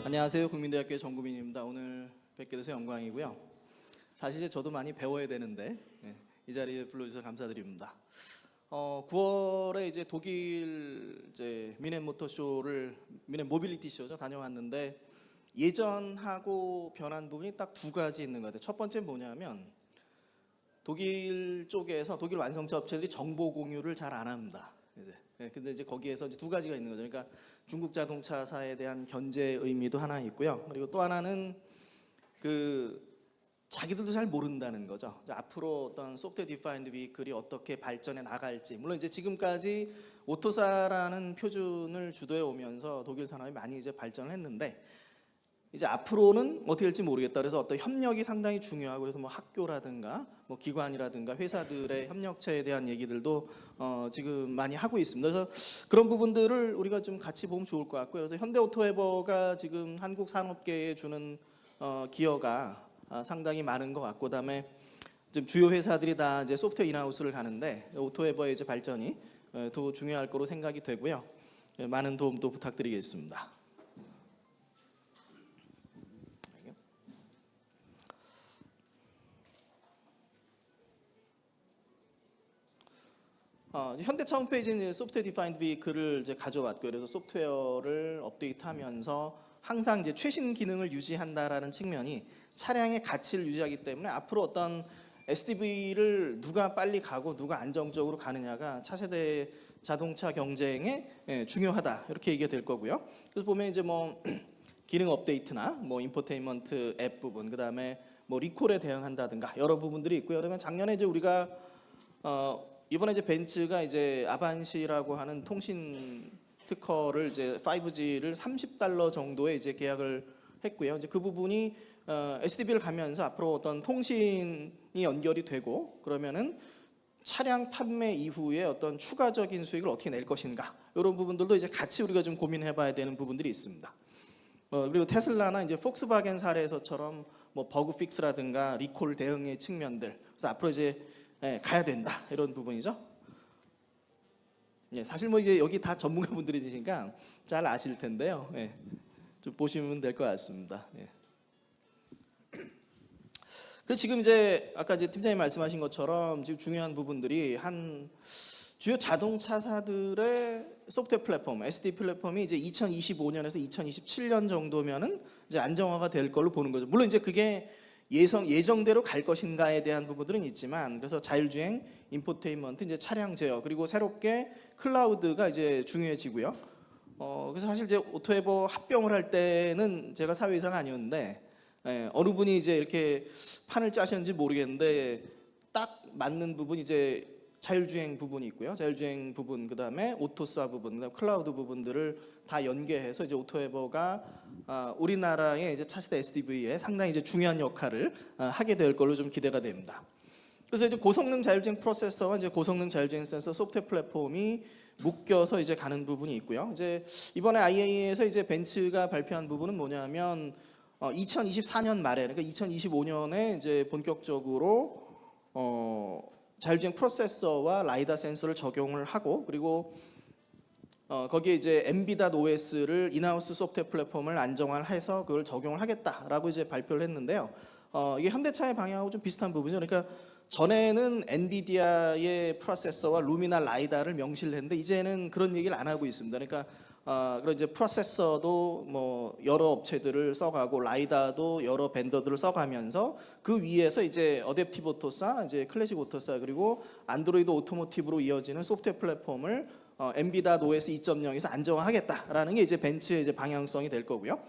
안녕하세요. 국민대학교의 정구민입니다. 오늘 뵙게 돼서 영광이고요. 사실 저도 많이 배워야 되는데 이 자리에 불러주셔서 감사드립니다. 9월에 이제 독일 미넨 모터쇼를 미넨 모빌리티 쇼죠 다녀왔는데 예전하고 변한 부분이 딱 두 가지 있는 것 같아요. 첫 번째 뭐냐면 독일 쪽에서 독일 완성차 업체들이 정보 공유를 잘 안 합니다. 근데 이제 거기에서 이제 두 가지가 있는 거죠. 그러니까 중국 자동차사에 대한 견제 의미도 하나 있고요. 그리고 또 하나는 자기들도 잘 모른다는 거죠. 앞으로 어떤 소프트웨어 디파인드 비클이 어떻게 발전해 나갈지. 물론 이제 지금까지 오토사라는 표준을 주도해 오면서 독일 산업이 많이 이제 발전을 했는데 이제 앞으로는 어떻게 될지 모르겠다. 그래서 어떤 협력이 상당히 중요하고 그래서 뭐 학교라든가 뭐 기관이라든가 회사들의 협력체에 대한 얘기들도 지금 많이 하고 있습니다. 그래서 그런 부분들을 우리가 좀 같이 보면 좋을 것 같고요. 그래서 현대오토에버가 지금 한국 산업계에 주는 기여가 상당히 많은 것 같고, 그다음에 좀 주요 회사들이 다 이제 소프트웨어 인하우스를 가는데 오토에버의 이제 발전이 더 중요할 거로 생각이 되고요. 많은 도움도 부탁드리겠습니다. 현대차 홈페이지는 소프트웨어 디파인드 비클을 이제 가져왔고요. 그래서 소프트웨어를 업데이트하면서 항상 이제 최신 기능을 유지한다라는 측면이 차량의 가치를 유지하기 때문에 앞으로 어떤 SDV를 누가 빨리 가고 누가 안정적으로 가느냐가 차세대 자동차 경쟁에 중요하다 이렇게 얘기가 될 거고요. 그래서 보면 이제 뭐 기능 업데이트나 뭐 인포테인먼트 앱 부분, 그 다음에 뭐 리콜에 대응한다든가 여러 부분들이 있고요. 그러면 작년에 이제 우리가 이번에 이제 벤츠가 이제 아반시라고 하는 통신 특허를 이제 5G를 $30 정도에 이제 계약을 했고요. 이제 그 부분이 SDV를 가면서 앞으로 어떤 통신이 연결이 되고 그러면은 차량 판매 이후에 어떤 추가적인 수익을 어떻게 낼 것인가 이런 부분들도 이제 같이 우리가 좀 고민해봐야 되는 부분들이 있습니다. 그리고 테슬라나 이제 폭스바겐 사례에서처럼 뭐 버그 픽스라든가 리콜 대응의 측면들, 그래서 앞으로 이제 가야 된다 이런 부분이죠. 사실 뭐 이제 여기 다 전문가분들이시니까 잘 아실 텐데요. 좀 보시면 될 것 같습니다. 그래서 지금 이제 아까 이제 팀장님 말씀하신 것처럼 지금 중요한 부분들이 한 주요 자동차사들의 소프트웨어 플랫폼, SD 플랫폼이 이제 2025년에서 2027년 정도면은 이제 안정화가 될 걸로 보는 거죠. 물론 이제 그게 예정대로 갈 것인가에 대한 부분들은 있지만, 그래서 자율주행, 인포테인먼트, 이제 차량 제어, 그리고 새롭게 클라우드가 이제 중요해지고요. 그래서 사실 이제 오토에버 합병을 할 때는 제가 사회이사가 아니었는데, 어느 분이 이제 이렇게 판을 짜셨는지 모르겠는데, 딱 맞는 부분이 이제 자율주행 부분이 있고요. 자율주행 부분, 그 다음에 오토사 부분, 그다음에 클라우드 부분들을 다 연계해서 이제 오토에버가 우리나라의 이제 차세대 SDV에 상당히 이제 중요한 역할을 하게 될 걸로 좀 기대가 됩니다. 그래서 이제 고성능 자율주행 프로세서와 이제 고성능 자율주행 센서 소프트웨어 플랫폼이 묶여서 이제 가는 부분이 있고요. 이제 이번에 IA에서 이제 벤츠가 발표한 부분은 뭐냐면 2024년 말에, 그러니까 2025년에 이제 본격적으로 자율주행 프로세서와 라이다 센서를 적용을 하고, 그리고 거기에 이제 MB.OS를 인하우스 소프트웨어 플랫폼을 안정화해서 그걸 적용을 하겠다라고 이제 발표를 했는데요. 이게 현대차의 방향하고 좀 비슷한 부분이죠. 그러니까 전에는 엔비디아의 프로세서와 루미나 라이다를 명시를 했는데 이제는 그런 얘기를 안 하고 있습니다. 그러니까 그런 이제 프로세서도 뭐 여러 업체들을 써가고 라이다도 여러 벤더들을 써가면서 그 위에서 이제 어댑티브 오토사, 이제 클래식 오토사, 그리고 안드로이드 오토모티브로 이어지는 소프트웨어 플랫폼을 MB.OS 2.0에서 안정화하겠다라는 게 이제 벤츠의 이제 방향성이 될 거고요.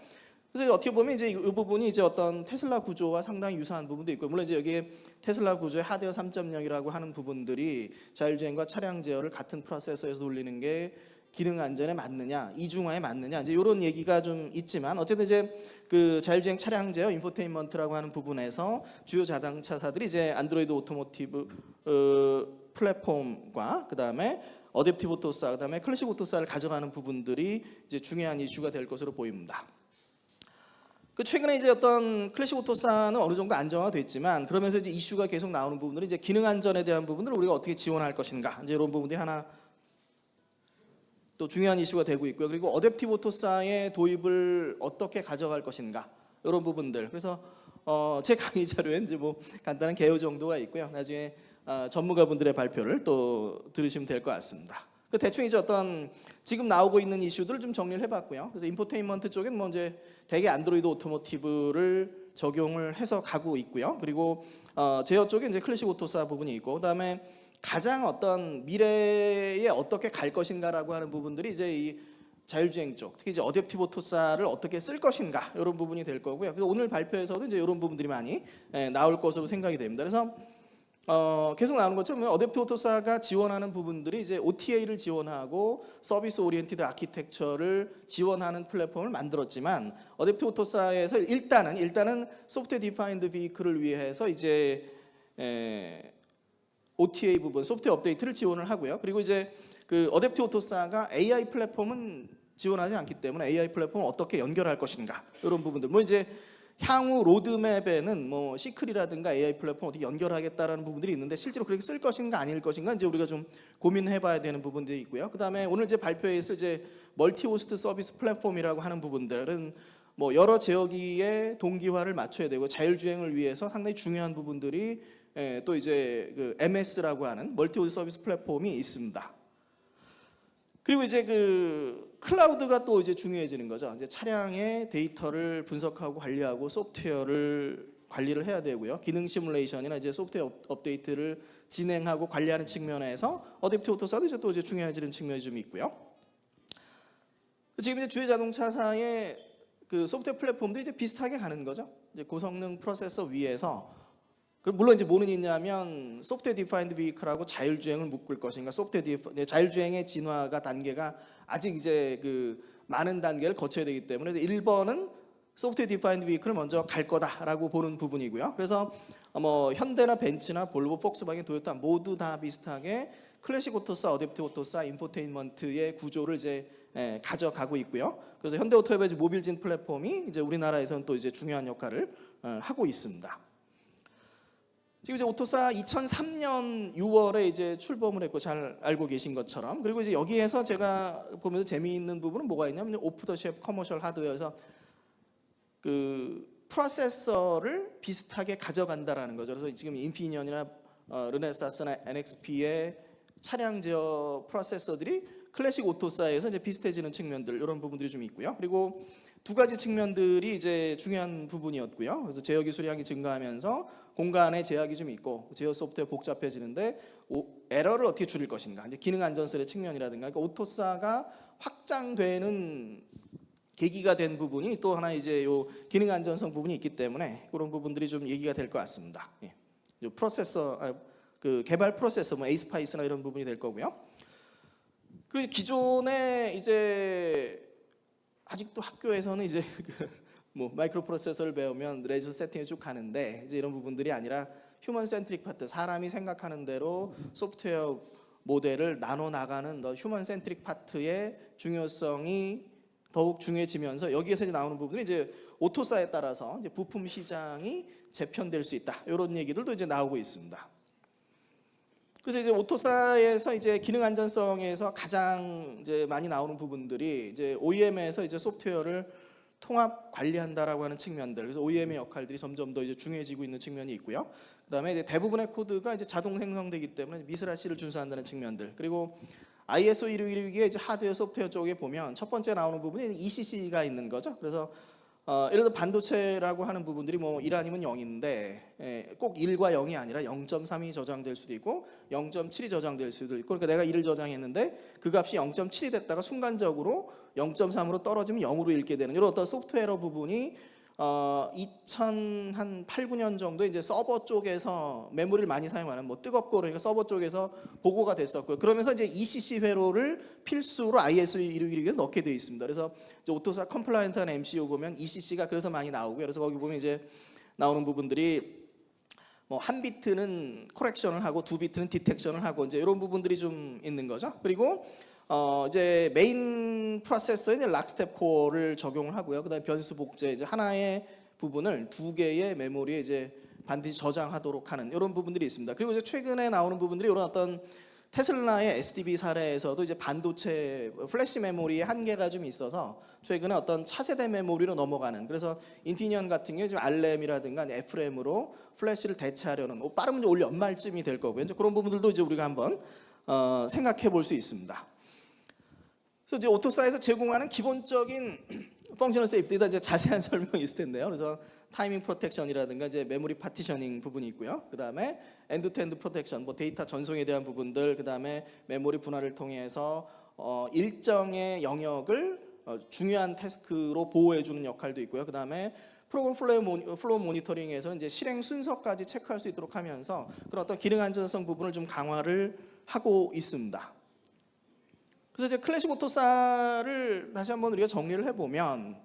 그래서 어떻게 보면 이제 이 부분이 이제 어떤 테슬라 구조와 상당히 유사한 부분도 있고, 물론 이제 여기에 테슬라 구조의 하드웨어 3.0이라고 하는 부분들이 자율주행과 차량 제어를 같은 프로세서에서 돌리는 게 기능 안전에 맞느냐, 이중화에 맞느냐, 이제 이런 얘기가 좀 있지만, 어쨌든 이제 그 자율주행 차량 제어, 인포테인먼트라고 하는 부분에서 주요 자동차사들이 이제 안드로이드 오토모티브 플랫폼과 그 다음에 어댑티브 오토사, 그 다음에 클래식 오토사를 가져가는 부분들이 이제 중요한 이슈가 될 것으로 보입니다. 그 최근에 이제 어떤 클래식 오토사는 어느 정도 안정화됐지만 그러면서 이제 이슈가 계속 나오는 부분들이 이제 기능 안전에 대한 부분들을 우리가 어떻게 지원할 것인가 이제 이런 부분들이 하나 또 중요한 이슈가 되고 있고요. 그리고 어댑티브 오토사의 도입을 어떻게 가져갈 것인가 이런 부분들. 그래서 제 강의 자료에 이제 뭐 간단한 개요 정도가 있고요. 나중에 전문가분들의 발표를 또 들으시면 될 것 같습니다. 그 대충 이제 어떤 지금 나오고 있는 이슈들을 좀 정리를 해봤고요. 그래서 인포테인먼트 쪽엔 뭐 이제 대개 안드로이드 오토모티브를 적용을 해서 가고 있고요. 그리고 제어 쪽에 이제 클래식 오토사 부분이 있고, 그다음에 가장 어떤 미래에 어떻게 갈 것인가라고 하는 부분들이 이제 이 자율주행 쪽, 특히 이제 어댑티브 오토사를 어떻게 쓸 것인가 이런 부분이 될 거고요. 그래서 오늘 발표에서도 이제 이런 부분들이 많이 나올 것으로 생각이 됩니다. 그래서 계속 나오는 것처럼 어댑티브 오토사가 지원하는 부분들이 이제 OTA를 지원하고 서비스 오리엔티드 아키텍처를 지원하는 플랫폼을 만들었지만 어댑티브 오토사에서 일단은 소프트웨어 디파인드 비클을 위해서 이제 OTA 부분 소프트웨어 업데이트를 지원을 하고요. 그리고 이제 그 어댑티브 오토사가 AI 플랫폼은 지원하지 않기 때문에 AI 플랫폼을 어떻게 연결할 것인가 이런 부분들. 뭐 이제 향후 로드맵에는 뭐 시클이라든가 AI 플랫폼 어떻게 연결하겠다라는 부분들이 있는데 실제로 그렇게 쓸 것인가 아닐 것인가 이제 우리가 좀 고민해봐야 되는 부분들이 있고요. 그다음에 오늘 이제 발표에서 이제 멀티 호스트 서비스 플랫폼이라고 하는 부분들은 뭐 여러 제어기의 동기화를 맞춰야 되고 자율주행을 위해서 상당히 중요한 부분들이 또 이제 그 MS라고 하는 멀티 호스트 서비스 플랫폼이 있습니다. 그리고 이제 그 클라우드가 또 이제 중요해지는 거죠. 이제 차량의 데이터를 분석하고 관리하고 소프트웨어를 관리를 해야 되고요. 기능 시뮬레이션이나 이제 소프트웨어 업데이트를 진행하고 관리하는 측면에서 어댑티브 오토사도 이제 또 이제 중요해지는 측면이 좀 있고요. 지금 이제 주요 자동차사의 그 소프트웨어 플랫폼들이 이제 비슷하게 가는 거죠. 이제 고성능 프로세서 위에서 물론 이제 뭐는 있냐면 소프트웨어 디파인드 비클하고 자율주행을 묶을 것인가, 자율주행의 진화가 단계가 아직 이제 그 많은 단계를 거쳐야 되기 때문에 1번은 소프트웨어 디파인드 비클을 먼저 갈 거다라고 보는 부분이고요. 그래서 뭐 현대나 벤츠나 볼보, 폭스바겐, 토요타 모두 다 비슷하게 클래식 오토사, 어댑티브 오토사, 인포테인먼트의 구조를 이제 가져가고 있고요. 그래서 현대오토의 모빌진 플랫폼이 이제 우리나라에서는 또 이제 중요한 역할을 하고 있습니다. 지금 이제 오토사 2003년 6월에 이제 출범을 했고 잘 알고 계신 것처럼, 그리고 이제 여기에서 제가 보면서 재미있는 부분은 뭐가 있냐면 오프 더 쉘프 커머셜 하드웨어에서 그 프로세서를 비슷하게 가져간다라는 거죠. 그래서 지금 인피니언이나 르네사스나 NXP의 차량 제어 프로세서들이 클래식 오토사에서 이제 비슷해지는 측면들, 이런 부분들이 좀 있고요. 그리고 두 가지 측면들이 이제 중요한 부분이었고요. 그래서 제어 기술량이 증가하면서 공간의 제약이 좀 있고 제어 소프트웨어 복잡해지는데 에러를 어떻게 줄일 것인가, 이제 기능 안전성의 측면이라든가, 그러니까 오토사가 확장되는 계기가 된 부분이 또 하나 이제 요 기능 안전성 부분이 있기 때문에 그런 부분들이 좀 얘기가 될 것 같습니다. 요 프로세서, 그 개발 프로세서, 뭐 에이스파이스나 이런 부분이 될 거고요. 그리고 기존에 이제 아직도 학교에서는 이제 뭐 마이크로 프로세서를 배우면 레저 세팅이 쭉 가는데 이제 이런 부분들이 아니라 휴먼 센트릭 파트, 사람이 생각하는 대로 소프트웨어 모델을 나눠 나가는 더 휴먼 센트릭 파트의 중요성이 더욱 중요해지면서 여기에서 이제 나오는 부분이 이제 오토사에 따라서 이제 부품 시장이 재편될 수 있다, 이런 얘기들도 이제 나오고 있습니다. 그래서 이제 오토사에서 이제 기능 안전성에서 가장 이제 많이 나오는 부분들이 이제 OEM에서 이제 소프트웨어를 통합 관리한다라고 하는 측면들, 그래서 OEM의 역할들이 점점 더 이제 중요해지고 있는 측면이 있고요. 그다음에 이제 대부분의 코드가 이제 자동 생성되기 때문에 미스라시를 준수한다는 측면들, 그리고 ISO 161의 이제 하드웨어 소프트웨어 쪽에 보면 첫 번째 나오는 부분이 ECC가 있는 거죠. 그래서 예를 들어 반도체라고 하는 부분들이 뭐 1 아니면 0인데 꼭 1과 0이 아니라 0.3이 저장될 수도 있고 0.7이 저장될 수도 있고, 그러니까 내가 1을 저장했는데 그 값이 0.7이 됐다가 순간적으로 0.3으로 떨어지면 0으로 읽게 되는 이런 어떤 소프트웨어 부분이 2008, 9년 정도 이제 서버 쪽에서 메모리를 많이 사용하는 뭐 뜨겁고 그러니까 서버 쪽에서 보고가 됐었고요. 그러면서 이제 ECC 회로를 필수로 ISO 161에 넣게 되어 있습니다. 그래서 이제 오토사 컴플라이언트한 MCU 보면 ECC가 그래서 많이 나오고요. 그래서 거기 보면 이제 나오는 부분들이 뭐 한 비트는 코렉션을 하고 두 비트는 디텍션을 하고 이제 이런 부분들이 좀 있는 거죠. 그리고 이제 메인 프로세서에 이제 락스텝 코어를 적용을 하고요. 그다음에 변수 복제 이제 하나의 부분을 두 개의 메모리에 이제 반드시 저장하도록 하는 이런 부분들이 있습니다. 그리고 이제 최근에 나오는 부분들이 이런 어떤 테슬라의 SDB 사례에서도 이제 반도체 플래시 메모리의 한계가 좀 있어서 최근에 어떤 차세대 메모리로 넘어가는, 그래서 인피니언 같은 경우에 지금 RRAM이라든가 FRAM으로 플래시를 대체하려는, 빠르면 올 연말쯤이 될 거고요. 이제 그런 부분들도 이제 우리가 한번 생각해 볼 수 있습니다. 그래서 이제 오토사에서 제공하는 기본적인 펑셔널 세이프티에 대한 이제 자세한 설명이 있을 텐데요. 그래서 타이밍 프로텍션이라든가 이제 메모리 파티셔닝 부분이 있고요. 그 다음에 엔드 투 엔드 프로텍션, 뭐 데이터 전송에 대한 부분들, 그 다음에 메모리 분할을 통해서 일정의 영역을 중요한 태스크로 보호해주는 역할도 있고요. 그 다음에 프로그램 플로우 모니터링에서는 이제 실행 순서까지 체크할 수 있도록 하면서 그런 어떤 기능 안전성 부분을 좀 강화를 하고 있습니다. 그래서 이제 클래식 오토사를 다시 한번 우리가 정리를 해보면,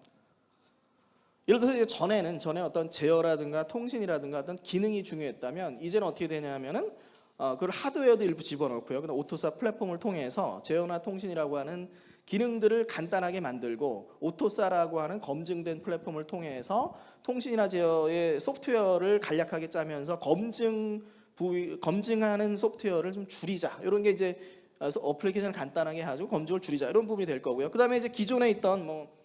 예를 들어서 이제 전에는 어떤 제어라든가 통신이라든가 어떤 기능이 중요했다면, 이제는 어떻게 되냐면은 그걸 하드웨어도 일부 집어넣고요. 그다음 오토사 플랫폼을 통해서 제어나 통신이라고 하는 기능들을 간단하게 만들고, 오토사라고 하는 검증된 플랫폼을 통해서 통신이나 제어의 소프트웨어를 간략하게 짜면서 검증하는 소프트웨어를 좀 줄이자. 이런 게 이제 어플리케이션을 간단하게 해가지고 검증을 줄이자, 이런 부분이 될 거고요. 그 다음에 이제 기존에 있던 뭐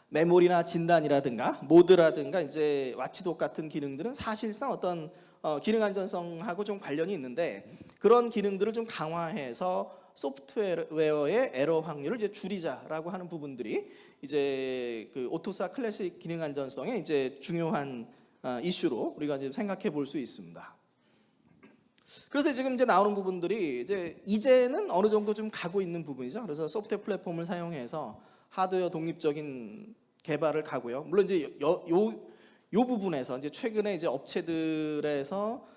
메모리나 진단이라든가 모드라든가 이제 와치독 같은 기능들은 사실상 어떤 기능 안전성하고 좀 관련이 있는데, 그런 기능들을 좀 강화해서 소프트웨어의 에러 확률을 이제 줄이자라고 하는 부분들이 이제 그 오토사 클래식 기능 안전성의 이제 중요한 이슈로 우리가 이제 생각해 볼 수 있습니다. 그래서 지금 이제 나오는 부분들이 이제는 어느 정도 좀 가고 있는 부분이죠. 그래서 소프트웨어 플랫폼을 사용해서 하드웨어 독립적인 개발을 가고요. 물론 이제 요 부분에서 이제 최근에 이제 업체들에서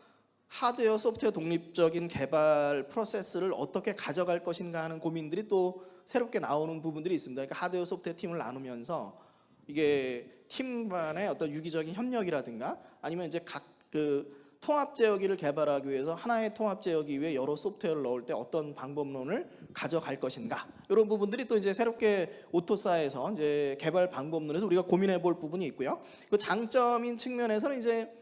하드웨어 소프트웨어 독립적인 개발 프로세스를 어떻게 가져갈 것인가 하는 고민들이 또 새롭게 나오는 부분들이 있습니다. 그러니까 하드웨어 소프트웨어 팀을 나누면서 이게 팀 간의 어떤 유기적인 협력이라든가 아니면 이제 각 그 통합 제어기를 개발하기 위해서 하나의 통합 제어기 위에 여러 소프트웨어를 넣을 때 어떤 방법론을 가져갈 것인가, 이런 부분들이 또 이제 새롭게 오토사에서 이제 개발 방법론에서 우리가 고민해 볼 부분이 있고요. 그 장점인 측면에서는 이제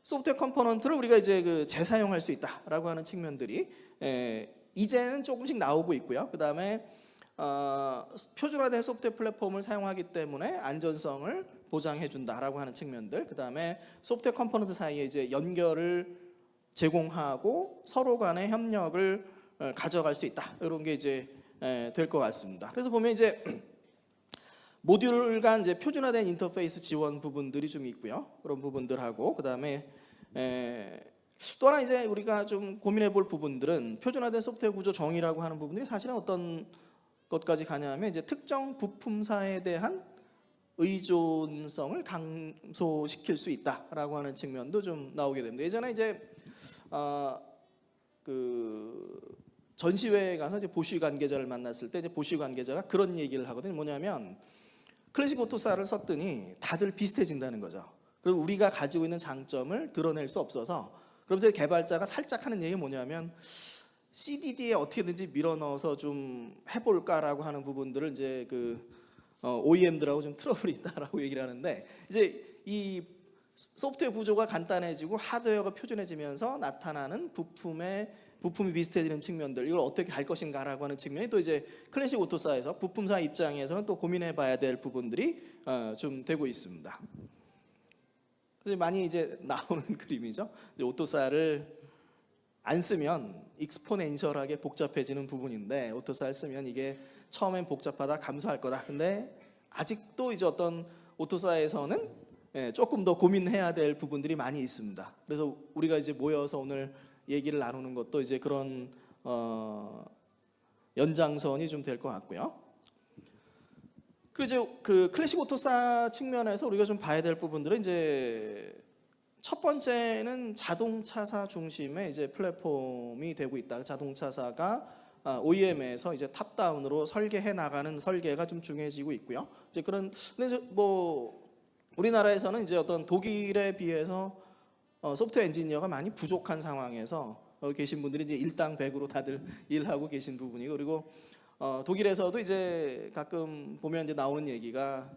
소프트웨어 컴포넌트를 우리가 이제 그 재사용할 수 있다라고 하는 측면들이 이제는 조금씩 나오고 있고요. 그 다음에 표준화된 소프트웨어 플랫폼을 사용하기 때문에 안전성을 보장해 준다라고 하는 측면들, 그 다음에 소프트웨어 컴포넌트 사이에 이제 연결을 제공하고 서로 간의 협력을 가져갈 수 있다, 이런 게 이제 될 것 같습니다. 그래서 보면 이제 모듈 간 이제 표준화된 인터페이스 지원 부분들이 좀 있고요. 그런 부분들하고 그 다음에 또 하나 이제 우리가 좀 고민해 볼 부분들은 표준화된 소프트웨어 구조 정의라고 하는 부분들이 사실은 어떤 것까지 가냐면 이제 특정 부품사에 대한 의존성을 감소시킬 수 있다라고 하는 측면도 좀 나오게 됩니다. 예전에 이제 그 전시회에 가서 이제 보쉬 관계자를 만났을 때 이제 보쉬 관계자가 그런 얘기를 하거든요. 뭐냐면 클래식 오토사를 썼더니 다들 비슷해진다는 거죠. 그리고 우리가 가지고 있는 장점을 드러낼 수 없어서, 그럼 이제 개발자가 살짝 하는 얘기가 뭐냐면 CDD에 어떻게든지 밀어 넣어서 좀 해볼까라고 하는 부분들을 이제 그 OEM들하고 좀 트러블이 있다라고 얘기를 하는데, 이제 이 소프트웨어 구조가 간단해지고 하드웨어가 표준해지면서 나타나는 부품이 비슷해지는 측면들, 이걸 어떻게 할 것인가라고 하는 측면이 또 이제 클래식 오토사에서 부품사 입장에서는 또 고민해봐야 될 부분들이 좀 되고 있습니다. 그래서 많이 이제 나오는 그림이죠. 이제 오토사를 안 쓰면 익스포넨셜하게 복잡해지는 부분인데, 오토사를 쓰면 이게 처음엔 복잡하다, 감소할 거다. 근데 아직도 이제 어떤 오토사에서는 조금 더 고민해야 될 부분들이 많이 있습니다. 그래서 우리가 이제 모여서 오늘 얘기를 나누는 것도 이제 그런 연장선이 좀 될 것 같고요. 그리고 이제 그 클래식 오토사 측면에서 우리가 좀 봐야 될 부분들은 이제 첫 번째는 자동차사 중심의 이제 플랫폼이 되고 있다. 자동차사가 OEM에서 이제 탑다운으로 설계해 나가는 설계가 좀 중요해지고 있고요. 이제 근데 뭐 우리나라에서는 이제 어떤 독일에 비해서 소프트웨어 엔지니어가 많이 부족한 상황에서 계신 분들이 이제 일당백으로 다들 일하고 계신 부분이고, 그리고 독일에서도 이제 가끔 보면 이제 나오는 얘기가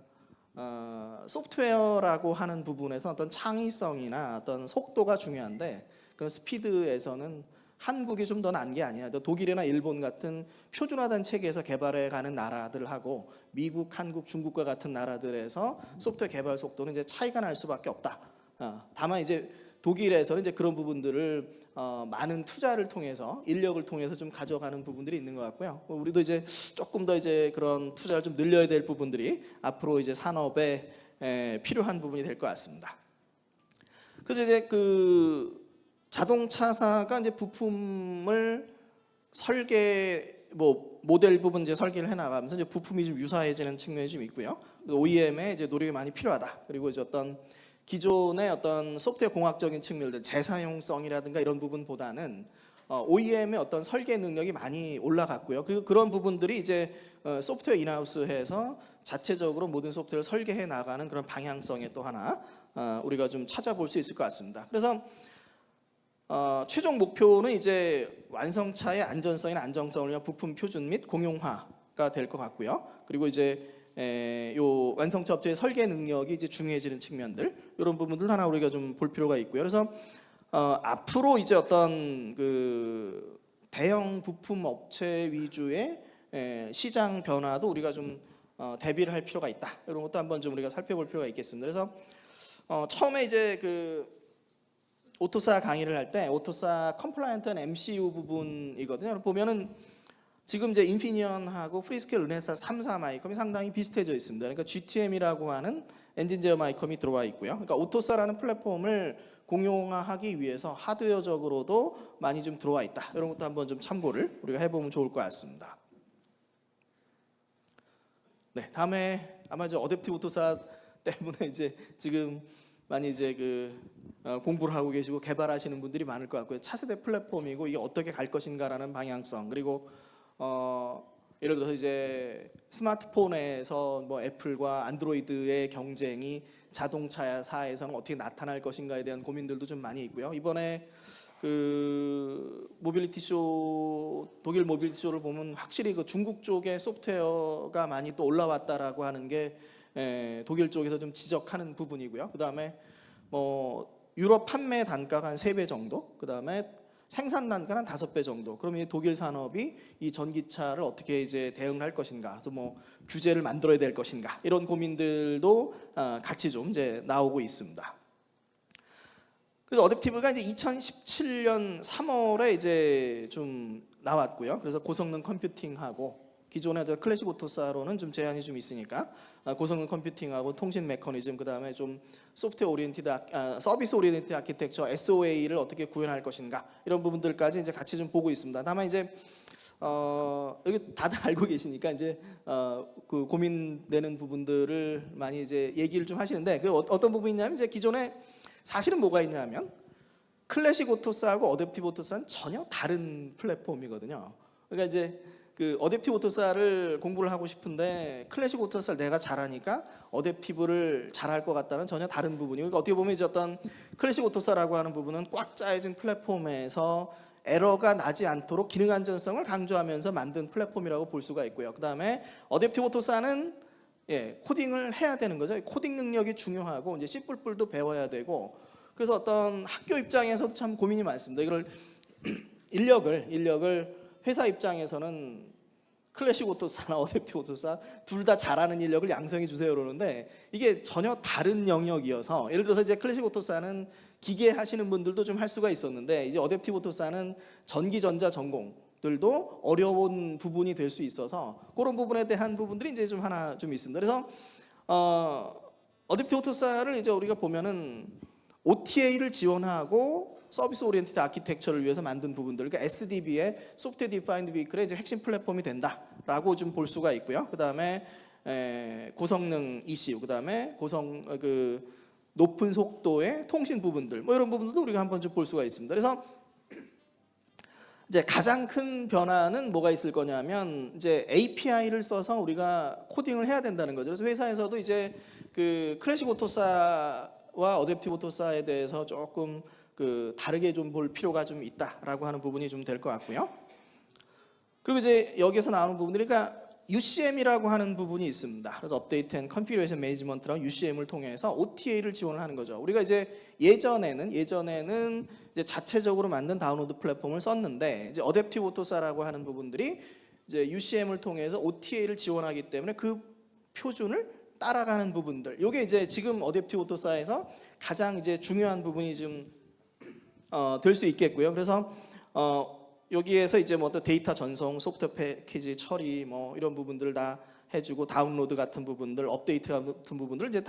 소프트웨어라고 하는 부분에서 어떤 창의성이나 어떤 속도가 중요한데 그런 스피드에서는 한국이 좀 더 난 게 아니야. 독일이나 일본 같은 표준화된 체계에서 개발해가는 나라들하고 미국, 한국, 중국과 같은 나라들에서 소프트웨어 개발 속도는 이제 차이가 날 수밖에 없다. 다만 이제 독일에서는 이제 그런 부분들을 많은 투자를 통해서 인력을 통해서 좀 가져가는 부분들이 있는 것 같고요. 우리도 이제 조금 더 이제 그런 투자를 좀 늘려야 될 부분들이 앞으로 이제 산업에 필요한 부분이 될 것 같습니다. 그래서 이제 그 자동차사가 이제 부품을 설계 모델 부분 이제 설계를 해 나가면서 이제 부품이 좀 유사해지는 측면이 좀 있고요. OEM의 이제 노력이 많이 필요하다. 그리고 이제 어떤 기존의 어떤 소프트웨어 공학적인 측면들, 재사용성이라든가 이런 부분보다는 OEM의 어떤 설계 능력이 많이 올라갔고요. 그리고 그런 부분들이 이제 소프트웨어 인하우스해서 자체적으로 모든 소프트웨어를 설계해 나가는 그런 방향성에 또 하나 우리가 좀 찾아볼 수 있을 것 같습니다. 그래서 최종 목표는 이제 완성차의 안전성이나 안정성을 위한 부품 표준 및 공용화가 될 것 같고요. 그리고 이제 요 완성차 업체의 설계 능력이 이제 중요해지는 측면들, 이런 부분들 하나 우리가 좀 볼 필요가 있고요. 그래서 앞으로 이제 어떤 그 대형 부품 업체 위주의 시장 변화도 우리가 좀 대비를 할 필요가 있다. 이런 것도 한번 좀 우리가 살펴볼 필요가 있겠습니다. 그래서 처음에 이제 그 오토사 강의를 할 때 오토사 컴플라이언트 MCU 부분이거든요. 보면은 지금 이제 인피니언하고 프리스케일 르네사 3사 마이컴이 상당히 비슷해져 있습니다. 그러니까 GTM이라고 하는 엔진 제어 마이컴이 들어와 있고요. 그러니까 오토사라는 플랫폼을 공용화하기 위해서 하드웨어적으로도 많이 좀 들어와 있다. 이런 것도 한번 좀 참고를 우리가 해보면 좋을 것 같습니다. 네, 다음에 아마 저 어댑티브 오토사 때문에 이제 지금 많이 이제 공부를 하고 계시고 개발하시는 분들이 많을 것 같고요. 차세대 플랫폼이고 이게 어떻게 갈 것인가라는 방향성, 그리고 예를 들어서 이제 스마트폰에서 뭐 애플과 안드로이드의 경쟁이 자동차사에서는 어떻게 나타날 것인가에 대한 고민들도 좀 많이 있고요. 이번에 그 모빌리티 쇼, 독일 모빌리티 쇼를 보면 확실히 그 중국 쪽의 소프트웨어가 많이 또 올라왔다라고 하는 게 독일 쪽에서 좀 지적하는 부분이고요. 그 다음에 뭐 유럽 판매 단가가 한 3배 정도, 그 다음에 생산 단가는 한 5배 정도. 그러면 이 독일 산업이 이 전기차를 어떻게 이제 대응할 것인가, 그래서 뭐 규제를 만들어야 될 것인가, 이런 고민들도 같이 좀 이제 나오고 있습니다. 그래서 어댑티브가 이제 2017년 3월에 이제 좀 나왔고요. 그래서 고성능 컴퓨팅하고 기존의 클래식 오토사로는 좀 제한이 좀 있으니까 고성능 컴퓨팅하고 통신 메커니즘, 그 다음에 좀 소프트웨어 오리엔티드, 서비스 오리엔티드 아키텍처 SOA를 어떻게 구현할 것인가, 이런 부분들까지 이제 같이 좀 보고 있습니다. 다만 이제 여기 다들 알고 계시니까 이제 그 고민되는 부분들을 많이 이제 얘기를 좀 하시는데, 그 어떤 부분이냐면 이제 기존에 사실은 뭐가 있냐면 클래식 오토사하고 어댑티브 오토사는 전혀 다른 플랫폼이거든요. 그러니까 이제 그 어댑티브 오토사를 공부를 하고 싶은데 클래식 오토사를 내가 잘하니까 어댑티브를 잘할 것 같다는 전혀 다른 부분이고, 그러니까 어떻게 보면 이제 어떤 클래식 오토사라고 하는 부분은 꽉 짜여진 플랫폼에서 에러가 나지 않도록 기능 안전성을 강조하면서 만든 플랫폼이라고 볼 수가 있고요. 그 다음에 어댑티브 오토사는 코딩을 해야 되는 거죠. 코딩 능력이 중요하고 이제 C++도 배워야 되고, 그래서 어떤 학교 입장에서도 참 고민이 많습니다. 이걸 인력을 회사 입장에서는 클래식 오토사나 어댑티브 오토사 둘 다 잘하는 인력을 양성해 주세요 그러는데 이게 전혀 다른 영역이어서, 예를 들어서 이제 클래식 오토사는 기계 하시는 분들도 좀 할 수가 있었는데 이제 어댑티브 오토사는 전기 전자 전공들도 어려운 부분이 될 수 있어서 그런 부분에 대한 부분들이 이제 좀 하나 좀 있습니다. 그래서 어댑티브 오토사를 이제 우리가 보면은 OTA를 지원하고 서비스 오리엔티드 아키텍처를 위해서 만든 부분들, 그러니까 SDB의 소프트웨어 디파인드 비클의 이제 핵심 플랫폼이 된다라고 좀 볼 수가 있고요. 그 다음에 고성능 ECU, 그 다음에 높은 속도의 통신 부분들, 뭐 이런 부분들도 우리가 한번 좀 볼 수가 있습니다. 그래서 이제 가장 큰 변화는 뭐가 있을 거냐면 이제 API를 써서 우리가 코딩을 해야 된다는 거죠. 그래서 회사에서도 이제 그 클래식 오토사와 어댑티브 오토사에 대해서 조금 다르게 좀 볼 필요가 좀 있다라고 하는 부분이 좀 될 것 같고요. 그리고 이제 여기서 나오는 부분들이 그러니까 UCM이라고 하는 부분이 있습니다. 그래서 업데이트 앤 컨피그레이션 매니지먼트라고 UCM을 통해서 OTA를 지원을 하는 거죠. 우리가 이제 예전에는 이제 자체적으로 만든 다운로드 플랫폼을 썼는데 이제 어댑티브 오토사라고 하는 부분들이 이제 UCM을 통해서 OTA를 지원하기 때문에 그 표준을 따라가는 부분들. 이게 이제 지금 어댑티브 오토사에서 가장 이제 중요한 부분이 좀 될 수 있겠고요. 그래서 여기에서 이제 뭐 데이터 전송, 소프트웨어 패키지 처리 뭐 이런 부분들을 다 해주고 다운로드 같은 부분들, 업데이트 같은 부분들을 이제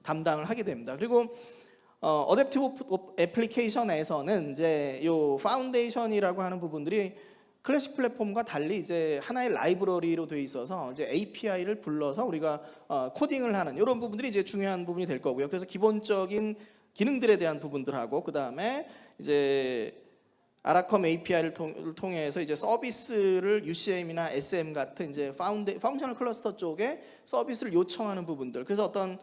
담당을 하게 됩니다. 그리고 어댑티브 애플리케이션에서는 이제 요 파운데이션이라고 하는 부분들이 클래식 플랫폼과 달리 이제 하나의 라이브러리로 되어 있어서 이제 API를 불러서 우리가 코딩을 하는 이런 부분들이 이제 중요한 부분이 될 거고요. 그래서 기본적인 기능들에 대한 부분들하고 그 다음에 이제 아라컴 API를 통해서 이제 서비스를 UCM이나 SM 같은 이제 펑셔널 클러스터 쪽에 서비스를 요청하는 부분들. 그래서 어떤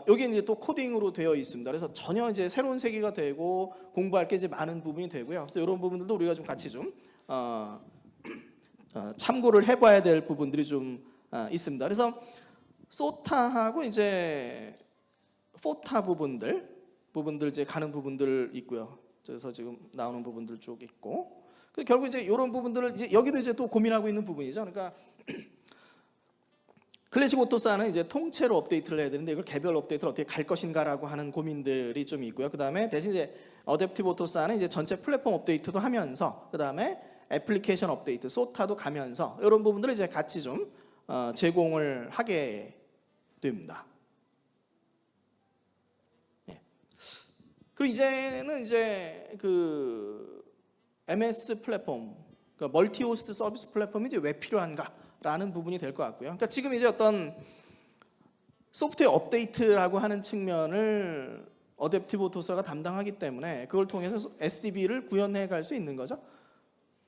여기 이제 또 코딩으로 되어 있습니다. 그래서 전혀 이제 새로운 세계가 되고 공부할 게 이제 많은 부분이 되고요. 그래서 이런 부분들도 우리가 좀 같이 좀 참고를 해봐야 될 부분들이 좀 있습니다. 그래서 소타하고 이제 포타 부분들 이제 가는 부분들 있고요. 그래서 지금 나오는 부분들 쭉 있고 결국 이제 이런 부분들을 이제 여기도 이제 또 고민하고 있는 부분이죠. 그러니까 클래식 오토사는 이제 통째로 업데이트를 해야 되는데 이걸 개별 업데이트를 어떻게 갈 것인가라고 하는 고민들이 좀 있고요. 그 다음에 대신 이제 어댑티브 오토사는 이제 전체 플랫폼 업데이트도 하면서 그 다음에 애플리케이션 업데이트, 소타도 가면서 이런 부분들을 이제 같이 좀 제공을 하게 됩니다. 그리고 이제는 이제 그 MS 플랫폼, 그러니까 멀티 호스트 서비스 플랫폼이 이제 왜 필요한가라는 부분이 될 것 같고요. 그러니까 지금 이제 어떤 소프트웨어 업데이트라고 하는 측면을 어댑티브 오토사가 담당하기 때문에 그걸 통해서 SDB를 구현해 갈 수 있는 거죠.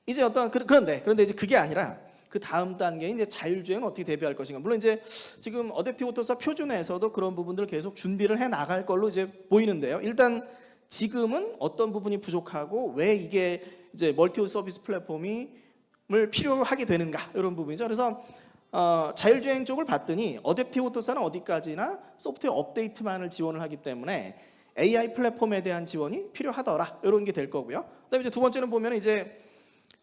이제 어떤 그런데 이제 그게 아니라 그 다음 단계인 이제 자율주행을 어떻게 대비할 것인가. 물론 이제 지금 어댑티브 오토사 표준에서도 그런 부분들을 계속 준비를 해 나갈 걸로 이제 보이는데요. 일단 지금은 어떤 부분이 부족하고 왜 이게 이제 멀티 서비스 플랫폼을 필요하게 되는가 이런 부분이죠. 그래서 자율주행 쪽을 봤더니 어댑티브 오토사는 어디까지나 소프트웨어 업데이트만을 지원을 하기 때문에 AI 플랫폼에 대한 지원이 필요하더라 이런 게 될 거고요. 그다음에 이제 두 번째는 보면 이제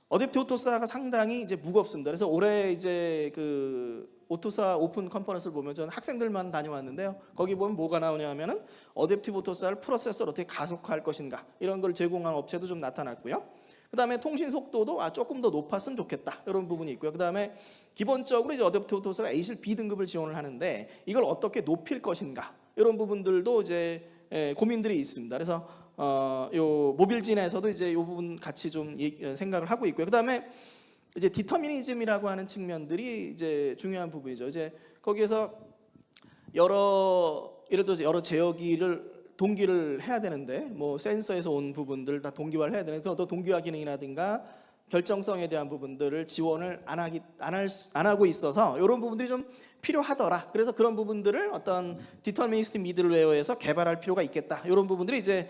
어댑티브 오토사가 상당히 이제 무겁습니다. 그래서 올해 이제 그 오토사 오픈 컨퍼런스를 보면 저는 학생들만 다녀왔는데요. 거기 보면 뭐가 나오냐면은 어댑티브 오토사를 프로세서를 어떻게 가속화할 것인가 이런 걸 제공하는 업체도 좀 나타났고요. 그 다음에 통신 속도도 조금 더 높았으면 좋겠다 이런 부분이 있고요. 그 다음에 기본적으로 이제 어댑티브 오토사가 A실 B등급을 지원을 하는데 이걸 어떻게 높일 것인가 이런 부분들도 이제 고민들이 있습니다. 그래서 요 모빌진에서도 이제 이 부분 같이 좀 생각을 하고 있고요. 그 다음에 이제 디터미니즘이라고 하는 측면들이 이제 중요한 부분이죠. 이제 거기에서 예를 들어서 여러 제어기를 동기를 해야 되는데 뭐 센서에서 온 부분들 다 동기화를 해야 되는데 그 어떤 동기화 기능이라든가 결정성에 대한 부분들을 지원을 안 하고 있어서 이런 부분들이 좀 필요하더라. 그래서 그런 부분들을 어떤 디터미니스틱 미들웨어에서 개발할 필요가 있겠다. 이런 부분들이 이제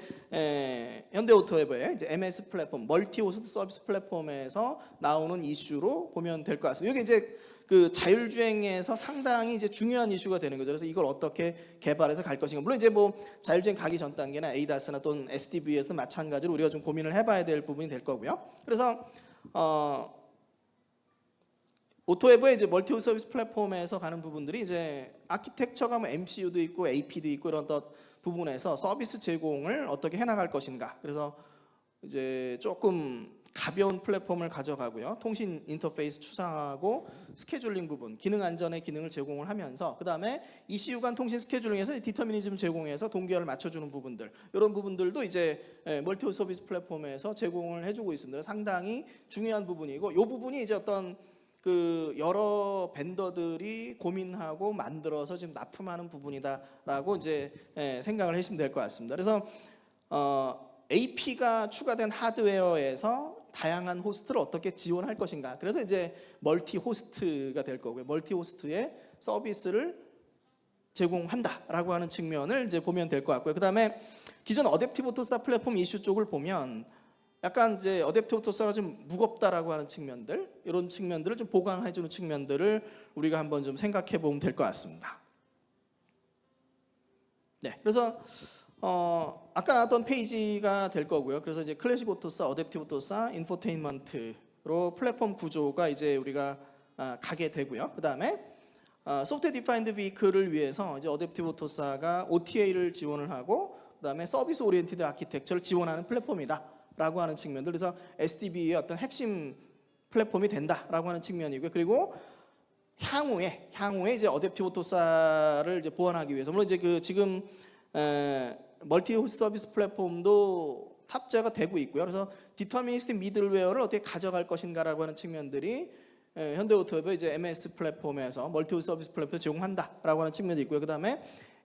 현대오토웨버의 이제 MS 플랫폼, 멀티 호스트 서비스 플랫폼에서 나오는 이슈로 보면 될 것 같습니다. 이게 이제 그 자율주행에서 상당히 이제 중요한 이슈가 되는 거죠. 그래서 이걸 어떻게 개발해서 갈 것인가. 물론 이제 뭐 자율주행 가기 전 단계나 ADAS나 또는 SDV에서 마찬가지로 우리가 좀 고민을 해봐야 될 부분이 될 거고요. 그래서 오토웨버의 이제 멀티 서비스 플랫폼에서 가는 부분들이 이제 아키텍처가 뭐 MCU도 있고 AP도 있고 이런 부분에서 서비스 제공을 어떻게 해나갈 것인가. 그래서 이제 조금 가벼운 플랫폼을 가져가고요. 통신 인터페이스 추상하고 스케줄링 부분, 기능 안전의 기능을 제공을 하면서 그 다음에 ECU 간 통신 스케줄링에서 디터미니즘 제공해서 동기화를 맞춰주는 부분들 이런 부분들도 이제 멀티 서비스 플랫폼에서 제공을 해주고 있습니다. 상당히 중요한 부분이고 이 부분이 이제 어떤 그 여러 벤더들이 고민하고 만들어서 지금 납품하는 부분이다라고 이제 생각을 하시면 될 것 같습니다. 그래서 AP가 추가된 하드웨어에서 다양한 호스트를 어떻게 지원할 것인가. 그래서 이제 멀티 호스트가 될 거고요. 멀티 호스트의 서비스를 제공한다라고 하는 측면을 이제 보면 될 것 같고요. 그다음에 기존 어댑티브 오토사 플랫폼 이슈 쪽을 보면 약간 이제 어댑티브 오토사가 좀 무겁다라고 하는 측면들, 이런 측면들을 좀 보강해주는 측면들을 우리가 한번 좀 생각해 보면 될 것 같습니다. 네, 그래서 아까 나왔던 페이지가 될 거고요. 그래서 이제 클래식 오토사, 어댑티브 오토사, 인포테인먼트로 플랫폼 구조가 이제 우리가 가게 되고요. 그 다음에 소프트웨어 디파인드 비클을 위해서 이제 어댑티브 오토사가 OTA를 지원을 하고, 그 다음에 서비스 오리엔티드 아키텍처를 지원하는 플랫폼이다라고 하는 측면들. 그래서 SDB의 어떤 핵심 플랫폼이 된다라고 하는 측면이고요. 그리고 향후에 이제 어댑티브 오토사를 이제 보완하기 위해서, 물론 이제 그 지금 멀티 호스트 서비스 플랫폼도 탑재가 되고 있고요. 그래서 디터미니스틱 미들웨어를 어떻게 가져갈 것인가라고 하는 측면들이 현대오토웹의 이제 MS 플랫폼에서 멀티 호스트 서비스 플랫폼을 제공한다라고 하는 측면이 있고요. 그 다음에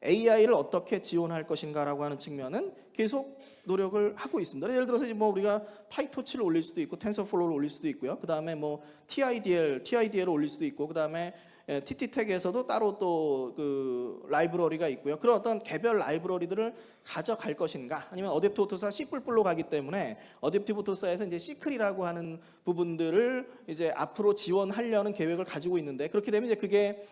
AI를 어떻게 지원할 것인가라고 하는 측면은 계속 노력을 하고 있습니다. 예를 들어서 뭐 우리가 파이토치를 올릴 수도 있고, 텐서플로우를 올릴 수도 있고요. 그 다음에 뭐 TIDL을 올릴 수도 있고, 그 다음에 TT텍에서도 따로 또 그 라이브러리가 있고요. 그런 어떤 개별 라이브러리들을 가져갈 것인가, 아니면 어댑티브 오토사 C++로 가기 때문에 어댑티브 오토사에서 이제 C클이라고 하는 부분들을 이제 앞으로 지원하려는 계획을 가지고 있는데, 그렇게 되면 이제 그게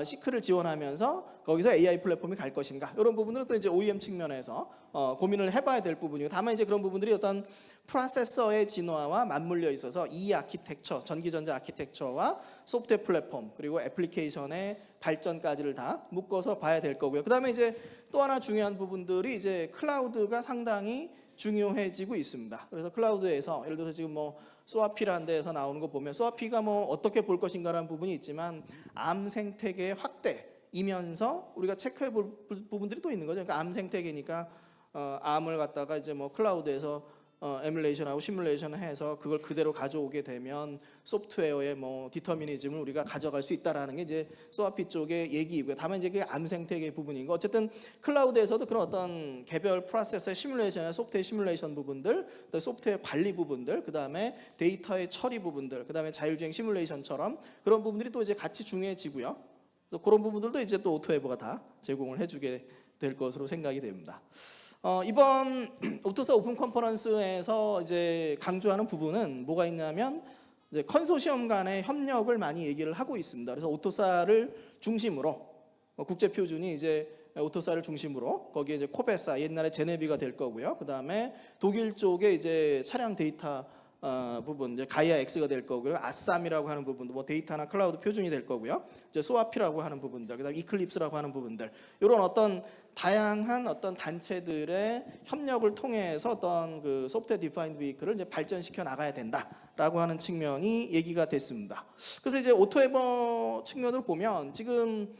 C클을 지원하면서 거기서 AI 플랫폼이 갈 것인가, 이런 부분들은 또 이제 OEM 측면에서 고민을 해봐야 될 부분이고, 다만 이제 그런 부분들이 어떤 프로세서의 진화와 맞물려 있어서 이 아키텍처, 전기전자 아키텍처와 소프트웨어 플랫폼, 그리고 애플리케이션의 발전까지를 다 묶어서 봐야 될 거고요. 그 다음에 이제 또 하나 중요한 부분들이 이제 클라우드가 상당히 중요해지고 있습니다. 그래서 클라우드에서 예를 들어서 지금 뭐 소아피라는 데에서 나오는 거 보면, 소아피가 뭐 어떻게 볼 것인가라는 부분이 있지만 암 생태계의 확대이면서 우리가 체크해 볼 부분들이 또 있는 거죠. 그러니까 암 생태계니까 암을 갖다가 이제 뭐 클라우드에서 에뮬레이션하고 시뮬레이션을 해서 그걸 그대로 가져오게 되면 소프트웨어의 뭐 디터미니즘을 우리가 가져갈 수 있다라는 게 이제 소아피 쪽의 얘기이고요. 다만 이제 그게 암 생태계 부분인 거. 어쨌든 클라우드에서도 그런 어떤 개별 프로세서의 시뮬레이션이나 소프트웨어 시뮬레이션 부분들, 소프트웨어 관리 부분들, 그 다음에 데이터의 처리 부분들, 그 다음에 자율주행 시뮬레이션처럼 그런 부분들이 또 이제 같이 중요해지고요. 그래서 그런 부분들도 이제 또 오토웨버가 다 제공을 해주게 될 것으로 생각이 됩니다. 이번 오토사 오픈 컨퍼런스에서 이제 강조하는 부분은 뭐가 있냐면, 이제 컨소시엄 간의 협력을 많이 얘기를 하고 있습니다. 그래서 오토사를 중심으로 국제 표준이 이제 오토사를 중심으로 거기에 이제 코베사, 옛날에 제네비가 될 거고요. 그 다음에 독일 쪽에 이제 차량 데이터 부분, 이제 가이아 X가 될 거고요. 아쌈이라고 하는 부분도 뭐 데이터나 클라우드 표준이 될 거고요. 이제 소아피라고 하는 부분들, 그다음에 이클립스라고 하는 부분들, 이런 어떤 다양한 어떤 단체들의 협력을 통해서 어떤 그 소프트웨어 디파인드 비클을 이제 발전시켜 나가야 된다라고 하는 측면이 얘기가 됐습니다. 그래서 이제 오토웨버 측면을 보면 지금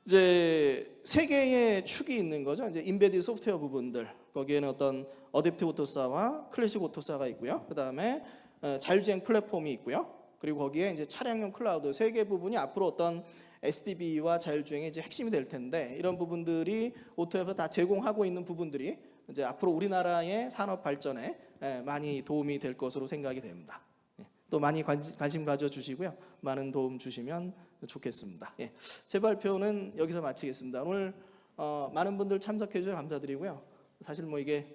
이제 세 개의 축이 있는 거죠. 이제 인베디드 소프트웨어 부분들, 거기에는 어떤 어댑티브 오토사와 클래식 오토사가 있고요. 그 다음에 자율주행 플랫폼이 있고요. 그리고 거기에 이제 차량용 클라우드, 세 개 부분이 앞으로 어떤 SDB와 자율주행의 이제 핵심이 될 텐데, 이런 부분들이 오토웨버에서 다 제공하고 있는 부분들이 이제 앞으로 우리나라의 산업 발전에 많이 도움이 될 것으로 생각이 됩니다. 또 많이 관심 가져주시고요. 많은 도움 주시면 좋겠습니다. 제 발표는 여기서 마치겠습니다. 오늘 많은 분들 참석해 주셔서 감사드리고요. 사실 뭐 이게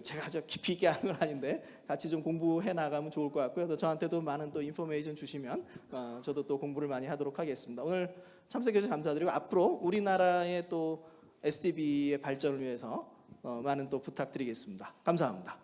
제가 저 깊이 있게 하는 건 아닌데 같이 좀 공부해 나가면 좋을 것 같고요. 또 저한테도 많은 또 인포메이션 주시면 저도 또 공부를 많이 하도록 하겠습니다. 오늘 참석해 주셔서 감사드리고, 앞으로 우리나라의 또 SDB의 발전을 위해서 많은 또 부탁드리겠습니다. 감사합니다.